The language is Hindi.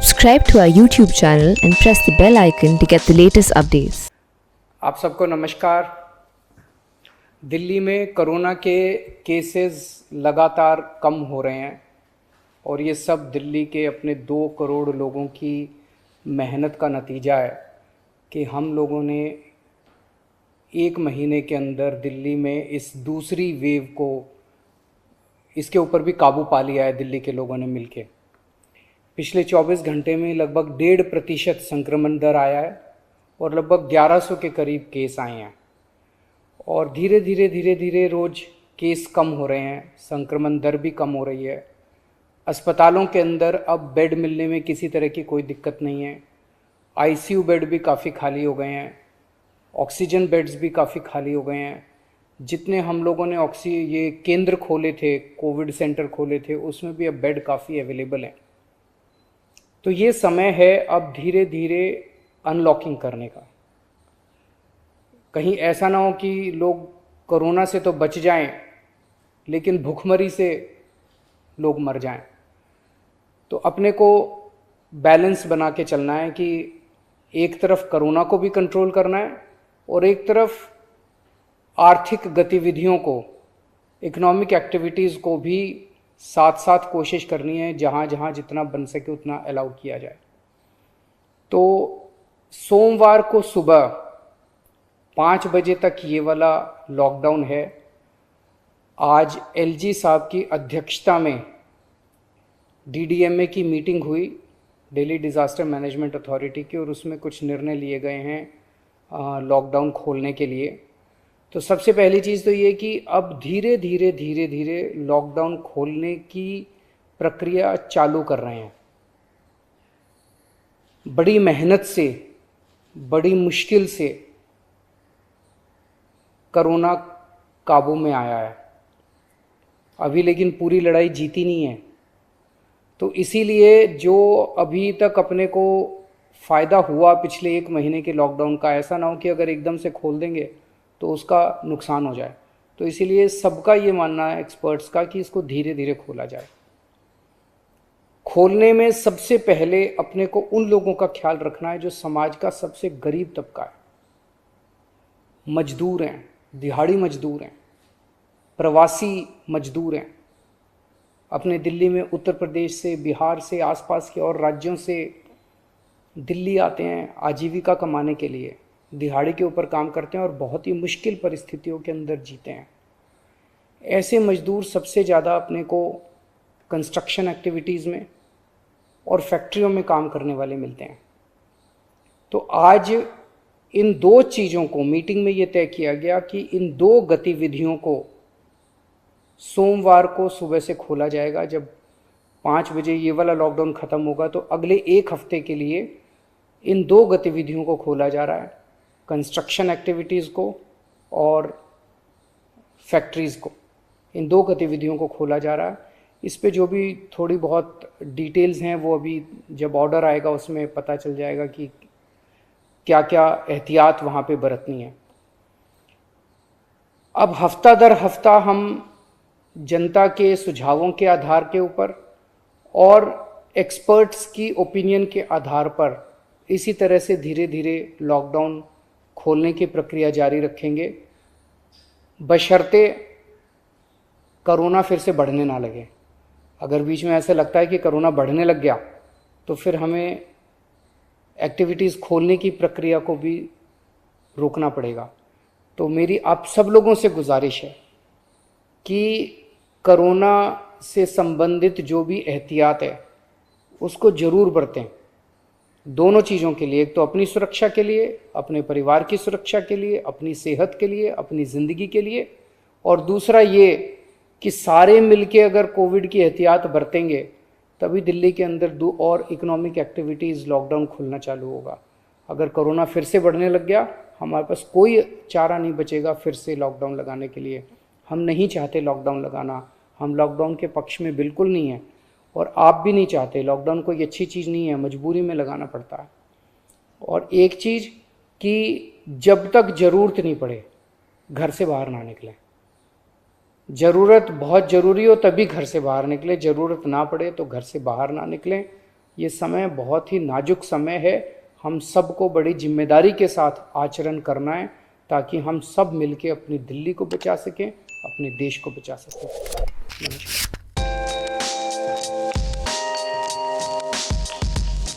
Subscribe to our YouTube channel and press the bell icon to get the latest updates. आप सबको नमस्कार। दिल्ली में कोरोना के केसेस लगातार कम हो रहे हैं और ये सब दिल्ली के अपने 2 करोड़ लोगों की मेहनत का नतीजा है कि हम लोगों ने 1 महीने के अंदर दिल्ली में इस दूसरी वेव को इसके ऊपर भी काबू पा लिया है। दिल्ली के लोगों ने मिलके पिछले 24 घंटे में लगभग 1.5% संक्रमण दर आया है और लगभग 1100 के करीब केस आए हैं और धीरे धीरे रोज़ केस कम हो रहे हैं, संक्रमण दर भी कम हो रही है। अस्पतालों के अंदर अब बेड मिलने में किसी तरह की कोई दिक्कत नहीं है। आईसीयू बेड भी काफ़ी खाली हो गए हैं, ऑक्सीजन बेड्स भी काफ़ी खाली हो गए हैं। जितने हम लोगों ने ये केंद्र खोले थे, कोविड सेंटर खोले थे, उसमें भी अब बेड काफ़ी अवेलेबल हैं। तो ये समय है अब धीरे धीरे अनलॉकिंग करने का। कहीं ऐसा ना हो कि लोग कोरोना से तो बच जाएं लेकिन भूखमरी से लोग मर जाएं। तो अपने को बैलेंस बना के चलना है कि एक तरफ कोरोना को भी कंट्रोल करना है और एक तरफ आर्थिक गतिविधियों को, इकोनॉमिक एक्टिविटीज़ को भी साथ साथ कोशिश करनी है, जहाँ जहाँ जितना बन सके उतना अलाउ किया जाए। तो सोमवार को सुबह 5 बजे तक ये वाला लॉकडाउन है। आज एलजी साहब की अध्यक्षता में डीडीएमए की मीटिंग हुई, दिल्ली डिज़ास्टर मैनेजमेंट अथॉरिटी की, और उसमें कुछ निर्णय लिए गए हैं लॉकडाउन खोलने के लिए। तो सबसे पहली चीज़ तो ये कि अब धीरे धीरे लॉकडाउन खोलने की प्रक्रिया चालू कर रहे हैं। बड़ी मेहनत से, बड़ी मुश्किल से कोरोना काबू में आया है अभी, लेकिन पूरी लड़ाई जीती नहीं है। तो इसीलिए जो अभी तक अपने को फ़ायदा हुआ पिछले 1 महीने के लॉकडाउन का, ऐसा ना हो कि अगर एकदम से खोल देंगे तो उसका नुकसान हो जाए। तो इसीलिए सबका ये मानना है, एक्सपर्ट्स का, कि इसको धीरे धीरे खोला जाए। खोलने में सबसे पहले अपने को उन लोगों का ख्याल रखना है जो समाज का सबसे गरीब तबका है। मजदूर हैं, दिहाड़ी मजदूर हैं, प्रवासी मजदूर हैं। अपने दिल्ली में उत्तर प्रदेश से, बिहार से, आसपास के और राज्यों से दिल्ली आते हैं आजीविका कमाने के लिए, दिहाड़ी के ऊपर काम करते हैं और बहुत ही मुश्किल परिस्थितियों के अंदर जीते हैं। ऐसे मजदूर सबसे ज़्यादा अपने को कंस्ट्रक्शन एक्टिविटीज़ में और फैक्ट्रियों में काम करने वाले मिलते हैं। तो आज इन 2 चीज़ों को मीटिंग में ये तय किया गया कि इन 2 गतिविधियों को सोमवार को सुबह से खोला जाएगा। जब 5 बजे ये वाला लॉकडाउन ख़त्म होगा तो अगले 1 हफ्ते के लिए इन 2 गतिविधियों को खोला जा रहा है, कंस्ट्रक्शन एक्टिविटीज़ को और फैक्ट्रीज़ को। इन 2 गतिविधियों को खोला जा रहा है। इस पे जो भी थोड़ी बहुत डिटेल्स हैं वो अभी जब ऑर्डर आएगा उसमें पता चल जाएगा कि क्या क्या एहतियात वहाँ पे बरतनी है। अब हफ्ता दर हफ्ता हम जनता के सुझावों के आधार के ऊपर और एक्सपर्ट्स की ओपिनियन के आधार पर इसी तरह से धीरे धीरे लॉकडाउन खोलने की प्रक्रिया जारी रखेंगे, बशर्ते कोरोना फिर से बढ़ने ना लगे। अगर बीच में ऐसा लगता है कि कोरोना बढ़ने लग गया तो फिर हमें एक्टिविटीज़ खोलने की प्रक्रिया को भी रोकना पड़ेगा। तो मेरी आप सब लोगों से गुजारिश है कि कोरोना से संबंधित जो भी एहतियात है उसको ज़रूर बरतें, दोनों चीज़ों के लिए। एक तो अपनी सुरक्षा के लिए, अपने परिवार की सुरक्षा के लिए, अपनी सेहत के लिए, अपनी ज़िंदगी के लिए, और दूसरा ये कि सारे मिलके अगर कोविड की एहतियात बरतेंगे तभी दिल्ली के अंदर 2 और इकोनॉमिक एक्टिविटीज़ लॉकडाउन खुलना चालू होगा। अगर कोरोना फिर से बढ़ने लग गया, हमारे पास कोई चारा नहीं बचेगा फिर से लॉकडाउन लगाने के लिए। हम नहीं चाहते लॉकडाउन लगाना, हम लॉकडाउन के पक्ष में बिल्कुल नहीं है और आप भी नहीं चाहते। लॉकडाउन कोई अच्छी चीज़ नहीं है, मजबूरी में लगाना पड़ता है। और एक चीज़ कि जब तक ज़रूरत नहीं पड़े घर से बाहर ना निकलें। ज़रूरत बहुत ज़रूरी हो तभी घर से बाहर निकलें, ज़रूरत ना पड़े तो घर से बाहर ना निकलें। ये समय बहुत ही नाजुक समय है, हम सबको बड़ी जिम्मेदारी के साथ आचरण करना है ताकि हम सब मिलके अपनी दिल्ली को बचा सकें, अपने देश को बचा सकें। नमस्कार।